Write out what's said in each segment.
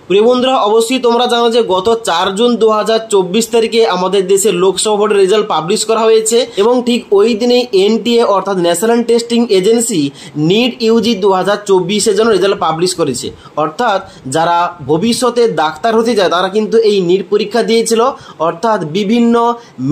প্রিয় বন্ধুরা, অবশ্যই তোমরা জানো যে গত 4 জুন 2024 তারিখে আমাদের দেশের লোকসভা ভোটের রেজাল্ট পাবলিশ করা হয়েছে এবং ঠিক ওই দিনেই এনটিএ অর্থাৎ National Testing Agency NEET UG 2024 এর জন্য রেজাল্ট পাবলিশ করেছে। অর্থাৎ যারা ভবিষ্যতে ডাক্তার হতে যায় তারা কিন্তু এই নিট পরীক্ষা দিয়েছিল। অর্থাৎ বিভিন্ন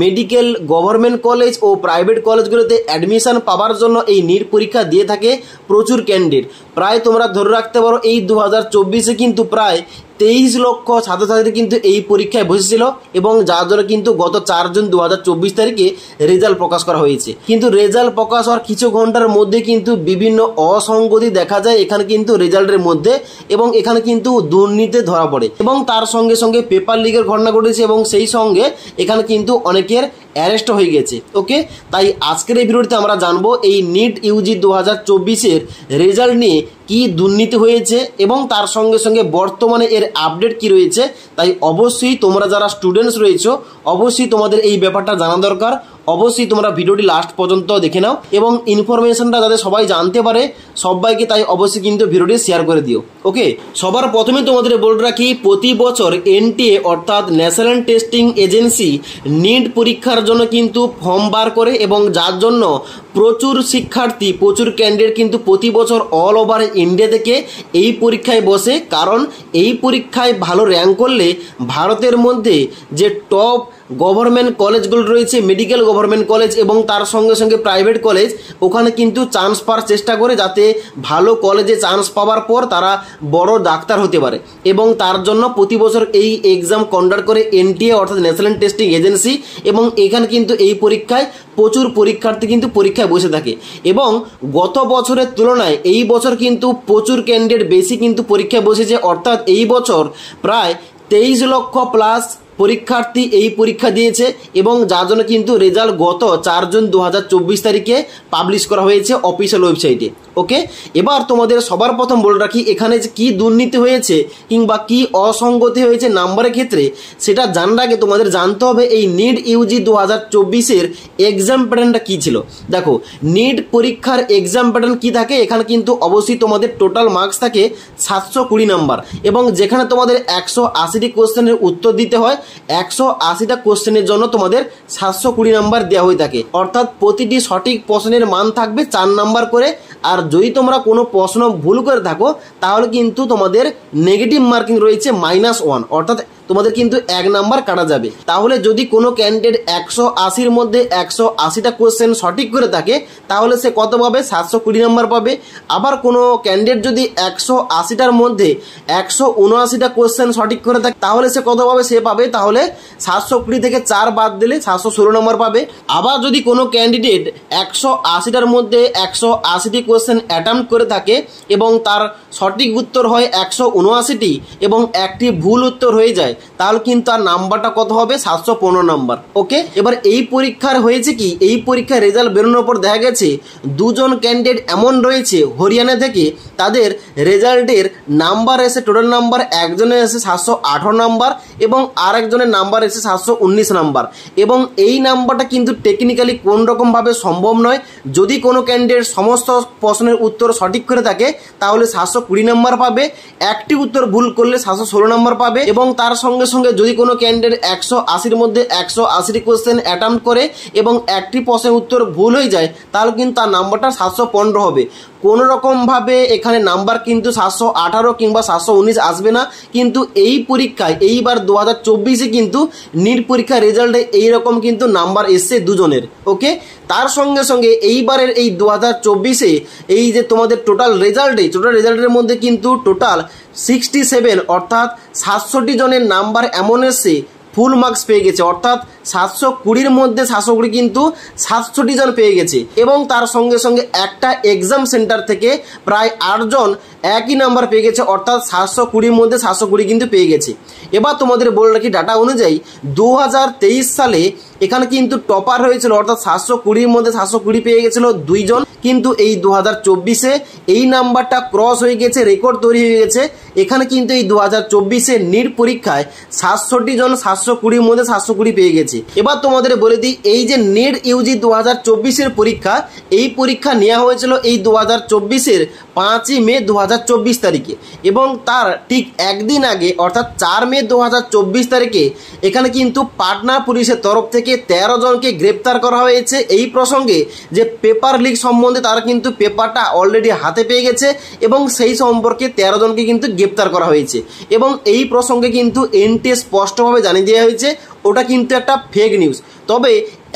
মেডিকেল গভর্নমেন্ট কলেজ ও প্রাইভেট কলেজগুলোতে অ্যাডমিশন পাওয়ার জন্য এই নিট পরীক্ষা দিয়ে থাকে প্রচুর ক্যান্ডিডেট। প্রায় তোমরা ধরে রাখতে পারো এই 2024-এ কিন্তু প্রায় 23 লক্ষ ছাত্রছাত্রী কিন্তু এই পরীক্ষায় বসেছিল এবং যার জন্য কিন্তু গত 4 জুন 2024 তারিখে রেজাল্ট প্রকাশ করা হয়েছে। কিন্তু রেজাল্ট প্রকাশ হওয়ার কিছু ঘন্টার মধ্যে কিন্তু বিভিন্ন অসঙ্গতি দেখা যায় এখানে কিন্তু রেজাল্টের মধ্যে, এবং এখানে কিন্তু দুর্নীতি ধরা পড়ে এবং তার সঙ্গে সঙ্গে পেপার লিকের ঘটনা ঘটেছে এবং সেই সঙ্গে এখানে কিন্তু অনেকের অ্যারেস্ট হয়ে গেছে। ওকে, তাই আজকের এই ভিডিওতে আমরা জানবো এই নিট ইউজি 2024-এর রেজাল্ট নিয়ে কি দুর্নীতি হয়েছে এবং তার সঙ্গে সঙ্গে বর্তমানে এর আপডেট কি রয়েছে। তাই অবশ্যই তোমরা যারা স্টুডেন্টস রয়েছো অবশ্যই তোমাদের এই ব্যাপারটা জানা দরকার। অবশ্যই তোমরা ভিডিওটি লাস্ট পর্যন্ত দেখে নাও এবং ইনফরমেশনটা যাতে সবাই জানতে পারে সবাইকে, তাই অবশ্যই কিন্তু ভিডিওটি শেয়ার করে দিও। ওকে, সবার প্রথমে তোমাদের বলে রাখি, প্রতি বছর এনটিএ অর্থাৎ ন্যাশনাল টেস্টিং এজেন্সি নিট পরীক্ষার জন্য কিন্তু ফর্ম বার করে এবং যার জন্য প্রচুর শিক্ষার্থী প্রচুর ক্যান্ডিডেট কিন্তু প্রতি বছর অল ওভার ইন্ডিয়া থেকে এই পরীক্ষায় বসে। কারণ এই পরীক্ষায় ভালো র্যাঙ্ক করলে ভারতের মধ্যে যে টপ গভর্নমেন্ট কলেজগুলো রয়েছে, মেডিকেল গভর্নমেন্ট কলেজ এবং তার সঙ্গে সঙ্গে প্রাইভেট কলেজ, ওখানে কিন্তু চান্স পাওয়ার চেষ্টা করে যাতে ভালো কলেজে চান্স পাওয়ার পর তারা বড় ডাক্তার হতে পারে। এবং তার জন্য প্রতি বছর এই এক্সাম কন্ডাক্ট করে এনটিএ অর্থাৎ ন্যাশনাল টেস্টিং এজেন্সি এবং এখানে কিন্তু এই পরীক্ষায় প্রচুর পরীক্ষার্থী কিন্তু পরীক্ষায় বসে থাকে। এবং গত বছরের তুলনায় এই বছর কিন্তু প্রচুর ক্যান্ডিডেট বেশি কিন্তু পরীক্ষায় বসেছে। অর্থাৎ এই বছর প্রায় 23 লক্ষ প্লাস পরীক্ষার্থী এই পরীক্ষা দিয়েছে এবং যার জন্য কিন্তু রেজাল্ট গত 4 জুন 2024 তারিখে পাবলিশ করা হয়েছে অফিসিয়াল ওয়েবসাইটে। ওকে, এবার তোমাদের সবার প্রথম বলে রাখি এখানে যে কী দুর্নীতি হয়েছে কিংবা কি অসঙ্গতি হয়েছে নাম্বারের ক্ষেত্রে, সেটা জানার আগে তোমাদের জানতে হবে এই নিট ইউজি 2024-এর এক্সাম প্যাটার্নটা কী ছিল। দেখো, নিট পরীক্ষার এক্সাম প্যাটার্ন কী থাকে, এখানে কিন্তু অবশ্যই তোমাদের টোটাল মার্কস থাকে 720 নাম্বার এবং যেখানে তোমাদের 180টি কোশ্চেনের উত্তর দিতে হয়। 180টা কোশ্চেনের জন্য তোমাদের 720 নাম্বার দেওয়া হয়ে থাকে। অর্থাৎ প্রতিটি সঠিক প্রশ্নের মান থাকবে 4 নাম্বার করে। আর যদি তোমরা কোনো প্রশ্ন ভুল করে থাকো তাহলে কিন্তু তোমাদের নেগেটিভ মার্কিং রয়েছে -1, অর্থাৎ তোমাদের কিন্তু 1 নাম্বার কাটা যাবে। তাহলে যদি কোনো ক্যান্ডিডেট 180-র মধ্যে 180টা কোশ্চেন সঠিক করে থাকে তাহলে সে কত পাবে? 720 নাম্বার পাবে। আবার কোনো ক্যান্ডিডেট যদি 180টার মধ্যে 179টা কোশ্চেন সঠিক করে থাকে তাহলে সে কত পাবে? সে পাবে তাহলে 720 থেকে 4 বাদ দিলে 716 নাম্বার পাবে। আবার যদি কোনো ক্যান্ডিডেট 180টার মধ্যে 180টি কোশ্চেন অ্যাটেম্প্ট করে থাকে এবং তার সঠিক উত্তর হয় 179টি এবং একটি ভুল উত্তর হয়ে যায় তাহলে কিন্তু আর নাম্বারটা কত হবে? 715 নাম্বার। ওকে, এবার এই পরীক্ষার হয়েছে কি, এই পরীক্ষার রেজাল্ট বেরোনোর পর দেখা গেছে দুজন ক্যান্ডিডেট এমন রয়েছে হরিয়ানা থেকে, তাদের রেজাল্টের নাম্বার এসে টোটাল নাম্বার একজনের এসে 718 নাম্বার এবং আরেকজনের নাম্বার এসে 719 নাম্বার। এবং এই নাম্বারটা কিন্তু টেকনিক্যালি কোন রকমভাবে সম্ভব নয়। যদি কোনো ক্যান্ডিডেট সমস্ত প্রশ্নের উত্তর সঠিক করে থাকে তাহলে 720 নাম্বার পাবে, একটি উত্তর ভুল করলে 716 নাম্বার পাবে। এবং তার সঙ্গে সঙ্গে যদি কোনো ক্যান্ডিডেট 180-র মধ্যে 180টি কোশ্চেন অ্যাটেম্প্ট করে এবং একটি প্রশ্নের উত্তর ভুল হয়ে যায় তাহলে কিন্তু তার নাম্বারটা 715 হবে। কোনো রকমভাবে এখানে নাম্বার কিন্তু 718 কিংবা 719 আসবে না। কিন্তু এই পরীক্ষায় এইবার 2024-এ কিন্তু নিট পরীক্ষার রেজাল্টে এইরকম কিন্তু নাম্বার এসছে দুজনের। ওকে, তার সঙ্গে সঙ্গে এইবারের এই 2024-এ এই যে তোমাদের টোটাল রেজাল্টের মধ্যে কিন্তু টোটাল 67 অর্থাৎ 67 জনের নাম্বার এমন এসছে ফুল মার্কস পেয়ে গেছে। অর্থাৎ 720-র মধ্যে 720 কিন্তু 67 জন পেয়ে গেছে। এবং তার সঙ্গে সঙ্গে একটা এক্সাম সেন্টার থেকে প্রায় 8 জন একই নাম্বার পেয়ে গেছে। অর্থাৎ 720-র মধ্যে 720 কিন্তু পেয়ে গেছে। এবার তোমাদের বলে রাখি ডাটা অনুযায়ী 2023 সালে এখানে কিন্তু টপার হয়েছিল, অর্থাৎ 720-র মধ্যে 720 পেয়ে গেছিল 2 জন। কিন্তু এই 2024-এ এই নাম্বারটা ক্রস হয়ে গেছে, রেকর্ড তৈরি হয়ে গেছে। এখানে কিন্তু এই 2024-এ নিট পরীক্ষায় 67 জন 720-র মধ্যে 720 পেয়ে গেছে। এবার তোমাদের বলে দিই এই যে নিট ইউজি 2024-এর পরীক্ষা, এই পরীক্ষা নেওয়া হয়েছিল এই 2024-এর 5ই মে 2024 তারিখে, এবং তার ঠিক একদিন আগে অর্থাৎ 4 মে 2024 তারিখে এখানে কিন্তু পাটনা পুলিশের তরফ থেকে 13 জনকে গ্রেপ্তার করা হয়েছে এই প্রসঙ্গে যে পেপার লিক সম্বন্ধে তারা কিন্তু পেপারটা অলরেডি হাতে পেয়ে গেছে এবং সেই সম্পর্কে 13 জনকে কিন্তু গ্রেপ্তার করা হয়েছে। এবং এই প্রসঙ্গে কিন্তু এনটিএ স্পষ্টভাবে জানিয়ে দেওয়া হয়েছে ওটা কিন্তু একটা ফেক নিউজ। তবে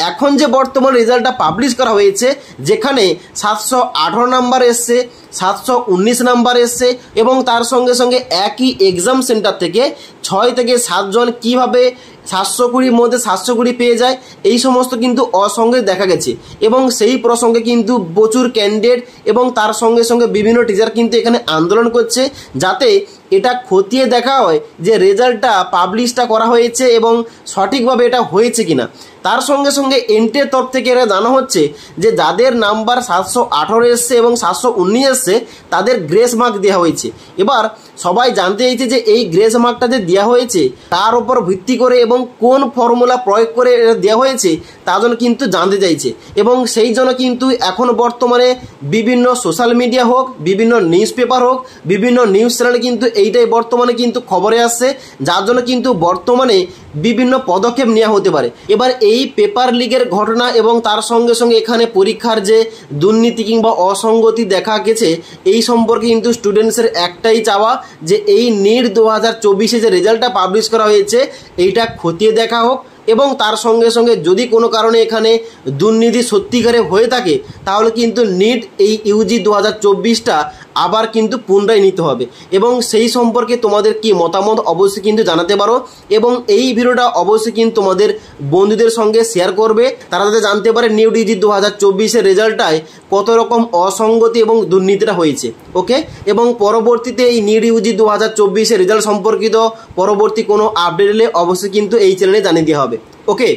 এখন যে বর্তমান রেজাল্টটা পাবলিশ করা হয়েছে যেখানে 718 নাম্বার এসছে, 719 নাম্বার এসছে এবং তার সঙ্গে সঙ্গে একই এক্সাম সেন্টার থেকে 6 থেকে 7 জন কীভাবে 720 মধ্যে 720 পেয়ে যায় এই সমস্ত কিন্তু অসঙ্গে দেখা গেছে। এবং সেই প্রসঙ্গে কিন্তু প্রচুর ক্যান্ডিডেট এবং তার সঙ্গে সঙ্গে বিভিন্ন টিচার কিন্তু এখানে আন্দোলন করছে যাতে এটা খতিয়ে দেখা হয় যে রেজাল্টটা পাবলিশটা করা হয়েছে এবং সঠিকভাবে এটা হয়েছে কিনা। তার সঙ্গে সঙ্গে এনটিএর তরফ থেকে এটা জানা হচ্ছে যে যাদের নাম্বার 718 এসছে এবং 719 এসছে তাদের গ্রেস মার্ক দেওয়া হয়েছে। এবার সবাই জানতে চাইছে যে এই গ্রেস মার্কটা যে দেওয়া হয়েছে তার উপর ভিত্তি করে এবং কোন ফর্মুলা প্রয়োগ করে এটা দেওয়া হয়েছে তা জন্য কিন্তু জানতে চাইছে। এবং সেই জন্য কিন্তু এখন বর্তমানে বিভিন্ন সোশ্যাল মিডিয়া হোক, বিভিন্ন নিউজ পেপার হোক, বিভিন্ন নিউজ চ্যানেলে কিন্তু এইটাই বর্তমানে কিন্তু খবরে আসছে, যার জন্য কিন্তু বর্তমানে বিভিন্ন পদক্ষেপ নেওয়া হতে পারে। এবার এই পেপার লিকের ঘটনা এবং তার সঙ্গে সঙ্গে এখানে পরীক্ষার যে দুর্নীতি কিংবা অসঙ্গতি দেখা গেছে এই সম্পর্কে কিন্তু স্টুডেন্টসের একটাই চাওয়া যে এই নিট 2024 যে রেজাল্টটা পাবলিশ করা হয়েছে এইটা খতিয়ে দেখা হোক এবং তার সঙ্গে সঙ্গে যদি কোনো কারণে এখানে দুর্নীতি সত্যিকারে হয়ে থাকে তাহলে কিন্তু নিট এই ইউজি 2024টা আবার কিন্তু পুনরায় নিতে হবে। এবং সেই সম্পর্কে তোমাদের কি মতামত অবশ্যই কিন্তু জানাতে পারো এবং এই ভিডিওটা অবশ্যই কিন্তু তোমাদের বন্ধুদের সঙ্গে শেয়ার করবে, তারা যাতে জানতে পারে নিট ইউজি 2024 রেজাল্টটায় কত রকম অসঙ্গতি এবং দুর্নীতিটা হয়েছে। ওকে, এবং পরবর্তীতে এই নিট ইউজি 2024 রেজাল্ট সম্পর্কিত পরবর্তী কোনো আপডেট এলে অবশ্যই কিন্তু এই চ্যানেলে জানিয়ে দেওয়া হবে। ওকে।